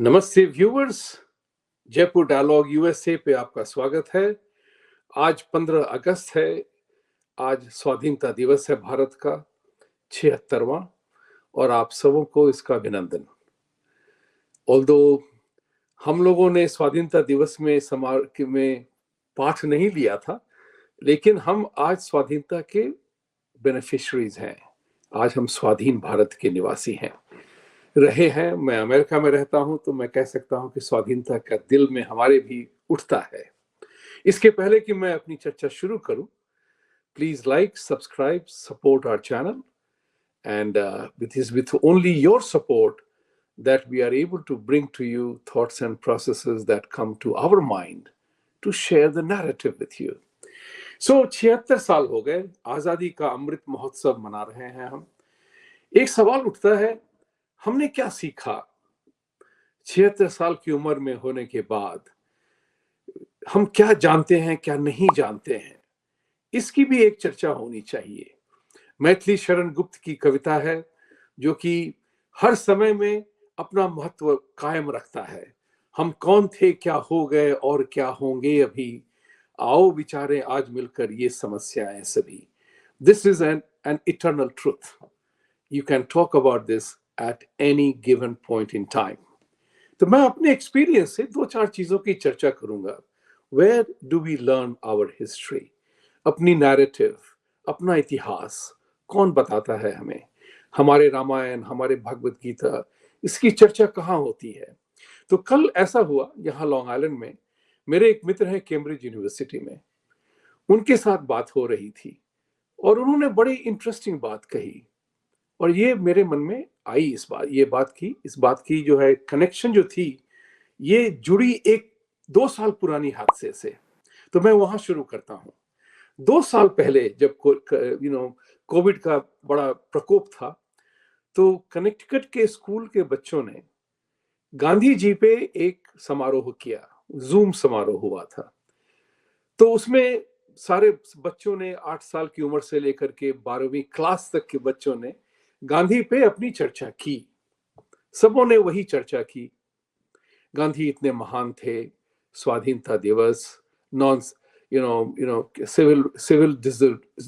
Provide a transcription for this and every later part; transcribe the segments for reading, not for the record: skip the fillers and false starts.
नमस्ते viewers. Jaipur dialogue USA पे आपका स्वागत है। आज 15 अगस्त है। आज स्वाधीनता दिवस है भारत का 76वां और आप सबों को इसका अभिनंदन। ऑल्दो हम लोगों ने स्वाधीनता दिवस में समारोह में पाठ नहीं लिया था, लेकिन हम आज स्वाधीनता के बेनिफिशरीज हैं। आज हम स्वाधीन भारत के निवासी हैं, रहे हैं। मैं अमेरिका में रहता हूं तो मैं कह सकता हूं कि स्वाधीनता का दिल में हमारे भी उठता है। इसके पहले कि मैं अपनी चर्चा शुरू करूं, please like, subscribe, support our channel and it is with only your support that we are able to bring to you thoughts and processes that come to our mind to share the narrative with you. So 76 साल हो गए, आजादी का अमृत महोत्सव मना रहे हैं हम। एक सवाल उठता है, हमने क्या सीखा 76 साल की उम्र में होने के बाद? हम क्या जानते हैं, क्या नहीं जानते हैं, इसकी भी एक चर्चा होनी चाहिए। मैथिली शरण गुप्त की कविता है जो कि हर समय में अपना महत्व कायम रखता है। हम कौन थे, क्या हो गए और क्या होंगे अभी, आओ विचारें आज मिलकर ये समस्याएं सभी। This is an eternal truth. You can talk about this at any given point in time. तो मैं अपने एक्सपीरियंस से दो चार चीजों की चर्चा करूंगा। Where do we learn our history? अपनी नैरेटिव, अपना इतिहास कौन बताता है हमें? हमारे रामायण, हमारे भगवत गीता, इसकी चर्चा कहाँ होती है? तो कल ऐसा हुआ, यहाँ लॉन्ग आइलैंड में मेरे एक मित्र हैं कैम्ब्रिज यूनिवर्सिटी में, उनके साथ बात हो रही थी और उन्होंने बड़ी इंटरेस्टिंग बात कही और ये मेरे मन में आई। इस बात की जो है कनेक्शन जो थी, ये जुड़ी एक 2 साल पुरानी हादसे से। तो मैं वहां शुरू करता हूं। 2 साल पहले जब कोविड का बड़ा प्रकोप था, तो कनेक्टिकट के स्कूल के बच्चों ने गांधी जी पे एक समारोह किया। जूम समारोह हुआ था। तो उसमें सारे बच्चों ने 8 साल की उम्र से लेकर के 12वीं क्लास तक के बच्चों ने गांधी पे अपनी चर्चा की। सबों ने वही चर्चा की, गांधी इतने महान थे, स्वाधीनता दिवस, non civil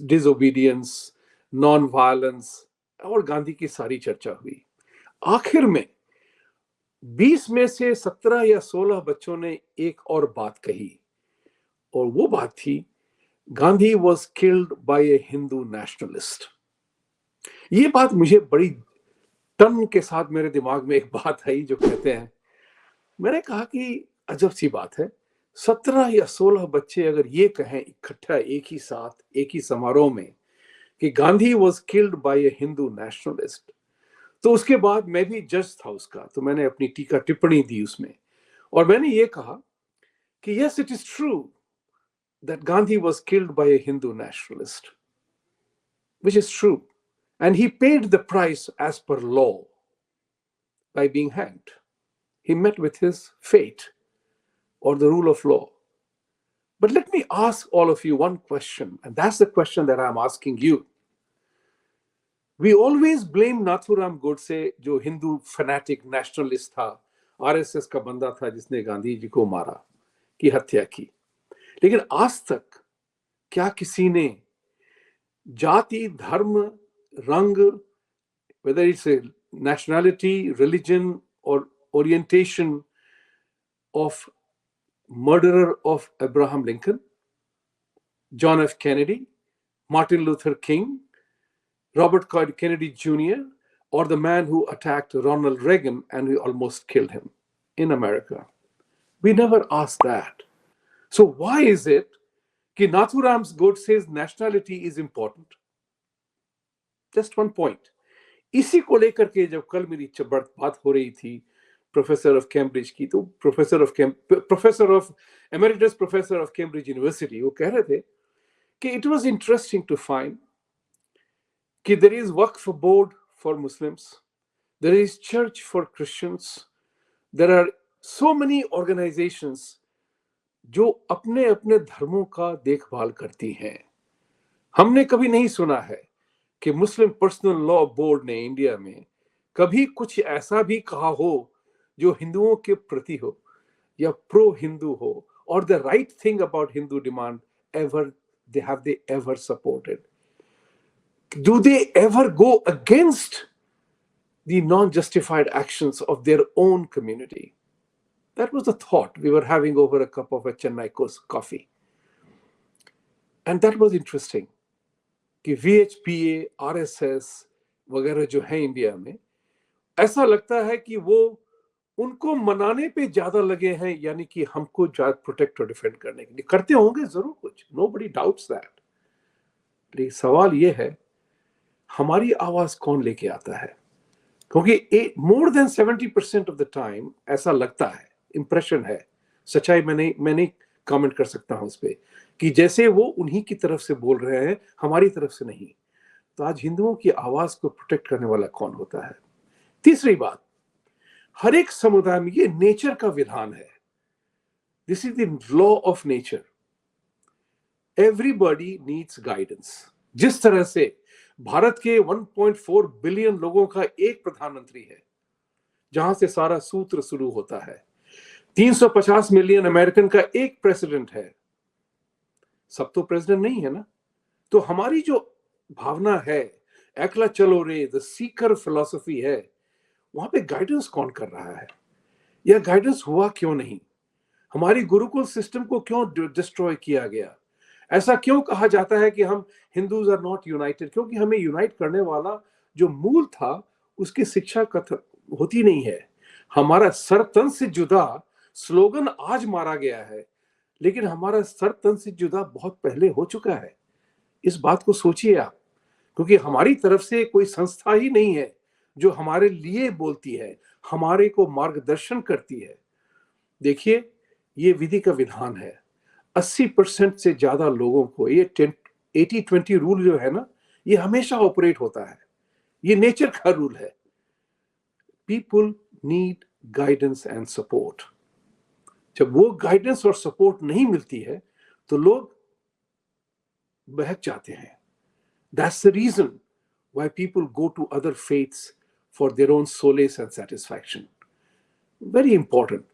disobedience, non violence, और गांधी की सारी चर्चा हुई। आखिर में 20 में से 17 या 16 बच्चों ने एक और बात कही, और वो बात थी, Gandhi was killed by A Hindu nationalist. ये बात मुझे बड़ी टन के साथ मेरे दिमाग में एक बात आई जो कहते हैं, मैंने कहा कि अजब सी बात है, 17 या 16 बच्चे अगर ये कहें इकट्ठा एक ही साथ एक ही समारोह में कि Gandhi was killed by A Hindu nationalist, तो उसके बाद मैं भी जज था उसका। तो मैंने अपनी टीका टिप्पणी दी उसमें, और मैंने ये कहा कि yes, it is true that Gandhi was killed by A Hindu nationalist, which is true, and he paid the price as per law by being hanged. He met with his fate or the rule of law. But let me ask all of you one question, and that's the question that I'm asking you. We always blame Nathuram Godse, जो Hindu fanatic nationalist था, RSS का बंदा था जिसने गांधी जी को मारा, की हत्या की। लेकिन आज तक क्या किसी ने जाति, धर्म, रंग, whether it's a nationality, religion, or orientation of murderer of Abraham Lincoln, John F. Kennedy, Martin Luther King, Robert Kennedy Jr., or the man who attacked Ronald Reagan and we almost killed him in America? We never asked that. So why is it that Nathuram Godse's nationality is important? Just one point. इसी को लेकर के जब कल मेरी बात हो रही थी प्रोफेसर ऑफ कैम्ब्रिज की, तो emeritus professor of Cambridge university, वो कह रहे थे कि it was interesting to find कि there is Waqf board for Muslims, there is church for Christians, there are so many organisations जो अपने अपने धर्मों का देखभाल करती हैं। हमने कभी नहीं सुना है कि मुस्लिम पर्सनल लॉ बोर्ड ने इंडिया में कभी कुछ ऐसा भी कहा हो जो हिंदुओं के प्रति हो या प्रो हिंदू हो, और the right thing about Hindu demand ever they ever supported? Do they ever go against the non-justified actions of their own community? That was the thought we were having over a cup of a Chennai coffee. And that was interesting कि VHPA, RSS वगैरह जो है India में, ऐसा लगता है कि वो उनको मनाने पे ज्यादा लगे हैं, यानी कि हमको ज्यादा प्रोटेक्ट और डिफेंड करने के लिए। करते होंगे जरूर कुछ, nobody doubts that, लेकिन सवाल ये है हमारी आवाज कौन लेके आता है? क्योंकि more than 70% of the time ऐसा लगता है, इंप्रेशन है, सच्चाई मैं नहीं कमेंट कर सकता हूं उस पर, कि जैसे वो उन्हीं की तरफ से बोल रहे हैं, हमारी तरफ से नहीं। तो आज हिंदुओं की आवाज को प्रोटेक्ट करने वाला कौन होता है? तीसरी बात, हर एक समुदाय में ये नेचर का विधान है, this is the law of nature, everybody needs guidance. जिस तरह से भारत के 1.4 बिलियन लोगों का एक प्रधानमंत्री है, जहां से सारा सूत्र शुरू होता है, 350 मिलियन अमेरिकन का एक प्रेसिडेंट है, सब तो प्रेसिडेंट नहीं है ना। तो हमारी जो भावना है, एकला चलो रे, द सीकर फिलॉसफी है, वहां पे गाइडेंस कौन कर रहा है? यह गाइडेंस हुआ क्यों नहीं? हमारी गुरुकुल सिस्टम को क्यों डिस्ट्रॉय किया गया? ऐसा क्यों कहा जाता है कि हम हिंदूज आर नॉट यूनाइटेड? क्योंकि हमें यूनाइट करने वाला जो मूल था उसकी शिक्षा होती नहीं है। हमारा सर तन से जुदा स्लोगन आज मारा गया है, लेकिन हमारा सर तन से जुदा बहुत पहले हो चुका है। इस बात को सोचिए आप, क्योंकि हमारी तरफ से कोई संस्था ही नहीं है जो हमारे लिए बोलती है, हमारे को मार्गदर्शन करती है। देखिए, ये विधि का विधान है। 80% से ज्यादा लोगों को ये 80-20 रूल जो है ना, ये हमेशा ऑपरेट होता है, ये नेचर का रूल है। People need guidance and support. जब वो गाइडेंस और सपोर्ट नहीं मिलती है तो लोग बहक जाते हैं। That's the reason why people go to other faiths for their own solace and satisfaction. Very important.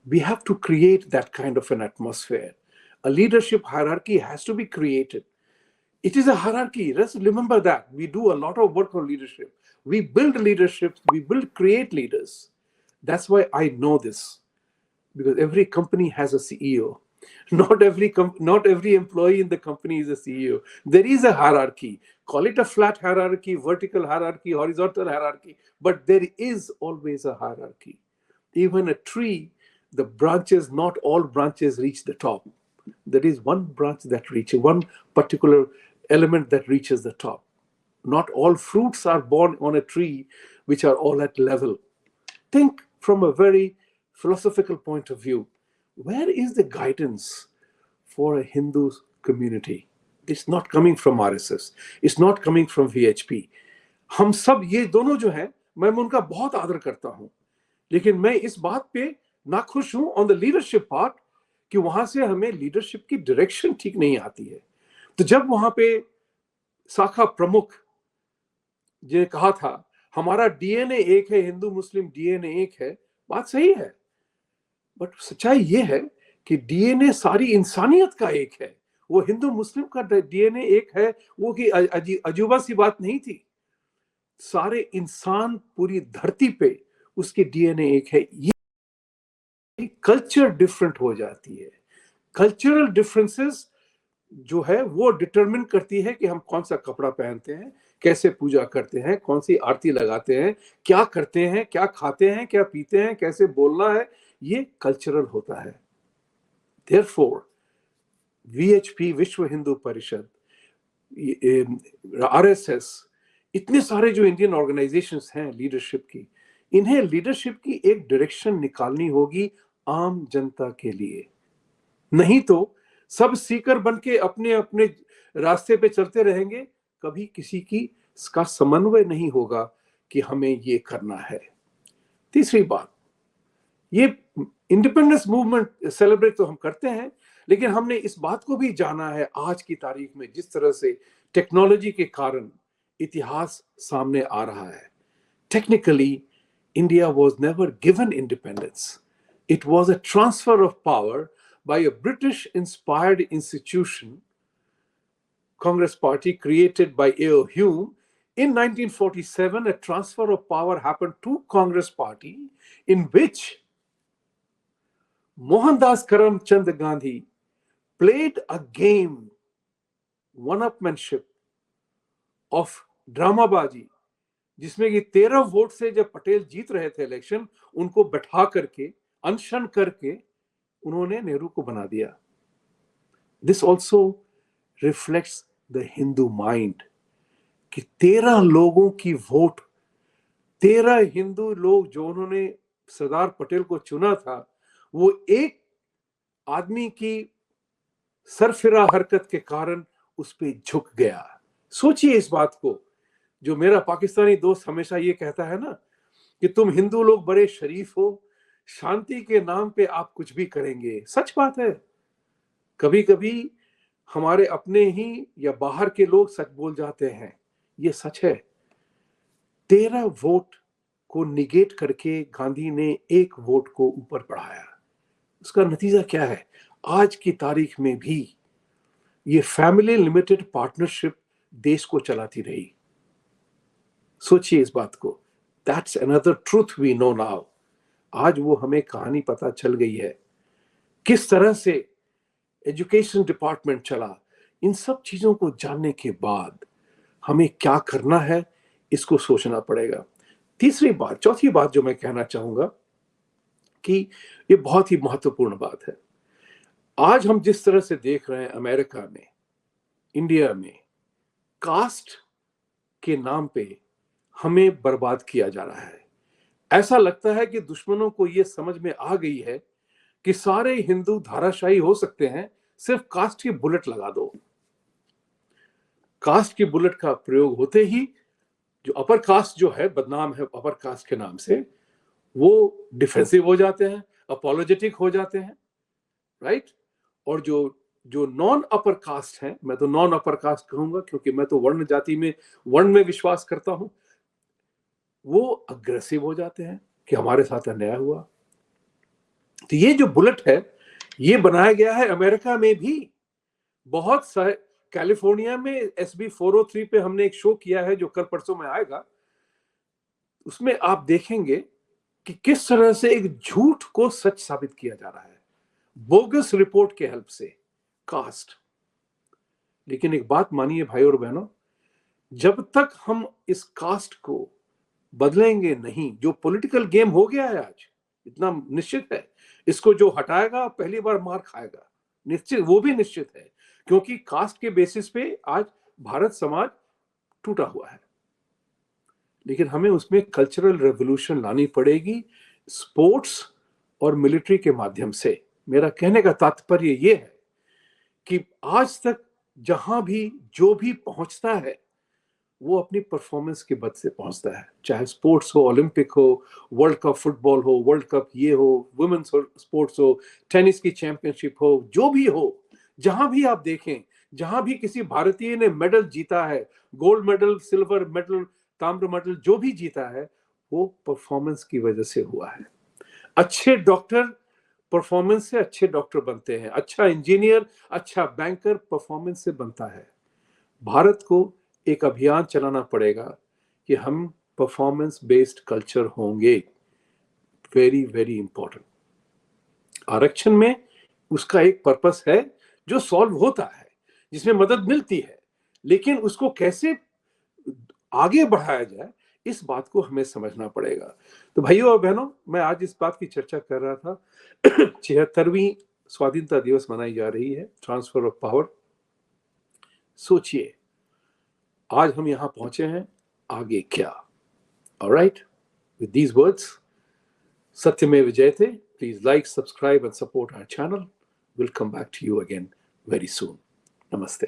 We have to create that kind of an atmosphere. A leadership hierarchy has to be created. It is a hierarchy. Let's remember that. We do a lot of work on leadership. We build leadership. We create leaders. That's why I know this. Because every company has a CEO. Not every employee in the company is a CEO. There is a hierarchy. Call it a flat hierarchy, vertical hierarchy, horizontal hierarchy, but there is always a hierarchy. Even a tree, the branches, not all branches reach the top. There is one branch that reaches, one particular element that reaches the top. Not all fruits are born on a tree which are all at level. Think from a very philosophical point of view. Where is the guidance for a Hindu community? It's not coming from RSS. It's not coming from VHP. हम सब ये दोनों जो हैं, मैं उनका बहुत आदर करता हूं, लेकिन मैं इस बात पे नाखुश हूं ऑन द लीडरशिप पार्ट कि वहां से हमें लीडरशिप की डायरेक्शन ठीक नहीं आती है। तो जब वहां पे शाखा प्रमुख ने कहा था हमारा डीएनए एक है, हिंदू मुस्लिम डीएनए एक है, बात सही है, बट सच्चाई ये है कि डीएनए सारी इंसानियत का एक है। वो हिंदू मुस्लिम का डीएनए एक है, वो कि अजूबा सी बात नहीं थी। सारे इंसान पूरी धरती पे उसके डीएनए एक है। ये कल्चर डिफरेंट हो जाती है। कल्चरल डिफरेंसेस जो है वो डिटरमिन करती है कि हम कौन सा कपड़ा पहनते हैं, कैसे पूजा करते हैं, कौन सी आरती लगाते हैं, क्या करते हैं, क्या खाते हैं, क्या पीते हैं, कैसे बोलना है, ये कल्चरल होता है। Therefore, VHP, विश्व हिंदू परिषद, RSS, इतने सारे जो इंडियन ऑर्गेनाइजेशंस हैं लीडरशिप की, इन्हें लीडरशिप की एक डायरेक्शन निकालनी होगी आम जनता के लिए। नहीं तो सब सीकर बन के अपने अपने रास्ते पे चलते रहेंगे, कभी किसी की का समन्वय नहीं होगा कि हमें ये करना है। तीसरी बात, ये इंडिपेंडेंस मूवमेंट सेलिब्रेट तो हम करते हैं, लेकिन हमने इस बात को भी जाना है आज की तारीख में जिस तरह से टेक्नोलॉजी के कारण इतिहास सामने आ रहा है। Technically India was never given independence. It was a transfer of power by a British inspired institution, Congress Party, created by A.O. Hume. In 1947, a transfer of power happened to Congress Party in which Mohandas Karamchand Gandhi played a game, one-upmanship of ड्रामाबाजी, जिसमें कि 13 vote से जब पटेल जीत रहे थे election, उनको बैठा करके अनशन करके उन्होंने नेहरू को बना दिया. This also reflects the Hindu mind कि 13 लोगों की वोट, 13 हिंदू लोग जो उन्होंने सरदार पटेल को चुना था, वो एक आदमी की सरफिरा हरकत के कारण उस पे झुक गया. सोचिए इस बात को. जो मेरा पाकिस्तानी दोस्त हमेशा ये कहता है ना कि तुम हिंदू लोग बड़े शरीफ हो, शांति के नाम पे आप कुछ भी करेंगे. सच बात है. कभी कभी हमारे अपने ही या बाहर के लोग सच बोल जाते हैं, ये सच है. 13 वोट को निगेट करके गांधी ने एक वोट को ऊपर बढ़ाया. उसका नतीजा क्या है? आज की तारीख में भी ये फैमिली लिमिटेड पार्टनरशिप देश को चलाती रही. सोचिए इस बात को. That's another truth we know now. आज वो हमें कहानी पता चल गई है, किस तरह से एजुकेशन डिपार्टमेंट चला. इन सब चीजों को जानने के बाद हमें क्या करना है, इसको सोचना पड़ेगा. तीसरी बात, चौथी बात जो मैं कहना चाहूंगा कि ये बहुत ही महत्वपूर्ण बात है. आज हम जिस तरह से देख रहे हैं अमेरिका में, इंडिया में, कास्ट के नाम पे हमें बर्बाद किया जा रहा है. ऐसा लगता है कि दुश्मनों को यह समझ में आ गई है कि सारे हिंदू धाराशाही हो सकते हैं, सिर्फ कास्ट की बुलेट लगा दो. कास्ट की बुलेट का प्रयोग होते ही जो अपर कास्ट जो है, बदनाम है अपर कास्ट के नाम से, वो डिफेंसिव हो जाते हैं, अपोलोजेटिक हो जाते हैं, राइट. और जो नॉन अपर कास्ट हैं, मैं तो नॉन अपर कास्ट कहूंगा क्योंकि मैं तो वर्ण जाति में, वर्ण में विश्वास करता हूं, वो अग्रेसिव हो जाते हैं कि हमारे साथ अन्याय हुआ. तो ये जो बुलेट है, ये बनाया गया है अमेरिका में भी. बहुत सारे, कैलिफोर्निया में SB 403 पे हमने एक शो किया है जो कल परसों में आएगा. उसमें आप देखेंगे कि किस तरह से एक झूठ को सच साबित किया जा रहा है, बोगस रिपोर्ट के हेल्प से, कास्ट. लेकिन एक बात मानिए भाई और बहनों, जब तक हम इस कास्ट को बदलेंगे नहीं, जो पॉलिटिकल गेम हो गया है आज, इतना निश्चित है, इसको जो हटाएगा पहली बार मार खाएगा, निश्चित, वो भी निश्चित है. क्योंकि कास्ट के बेसिस पे आज भारत समाज टूटा हुआ है. लेकिन हमें उसमें कल्चरल रेवोल्यूशन लानी पड़ेगी, स्पोर्ट्स और मिलिट्री के माध्यम से. मेरा कहने का तात्पर्य यह है कि आज तक जहां भी जो भी पहुंचता है, वो अपनी परफॉर्मेंस के बद से पहुंचता है. चाहे स्पोर्ट्स हो, ओलंपिक हो, वर्ल्ड कप फुटबॉल हो, वर्ल्ड कप ये हो, वुमेन्स स्पोर्ट्स हो, टेनिस की चैंपियनशिप हो, जो भी हो, जहां भी आप देखें, जहां भी किसी भारतीय ने मेडल जीता है, गोल्ड मेडल, सिल्वर मेडल, ताम्र मेडल, जो भी जीता है, वो परफॉर्मेंस की वजह से हुआ है. अच्छे डॉक्टर परफॉर्मेंस से अच्छे डॉक्टर बनते हैं. अच्छा इंजीनियर, अच्छा बैंकर परफॉर्मेंस से बनता है. भारत को एक अभियान चलाना पड़ेगा कि हम परफॉर्मेंस बेस्ड कल्चर होंगे. Very very important. आरक्षण में उसका एक पर्पस है जो सॉल्व होता है, जिसमें मदद मिलती है, लेकिन उसको कैसे आगे बढ़ाया जाए, इस बात को हमें समझना पड़ेगा. तो भाइयों और बहनों, मैं आज इस बात की चर्चा कर रहा था. 76वीं स्वाधीनता दिवस मनाई जा रही है, ट्रांसफर ऑफ पावर. सोचिए आज हम यहां पहुंचे हैं, आगे क्या? ऑलराइट, विद दीज वर्ड्स, सत्यमेव जयते. Please like, subscribe and support our channel. We'll come back to you again very soon. Namaste.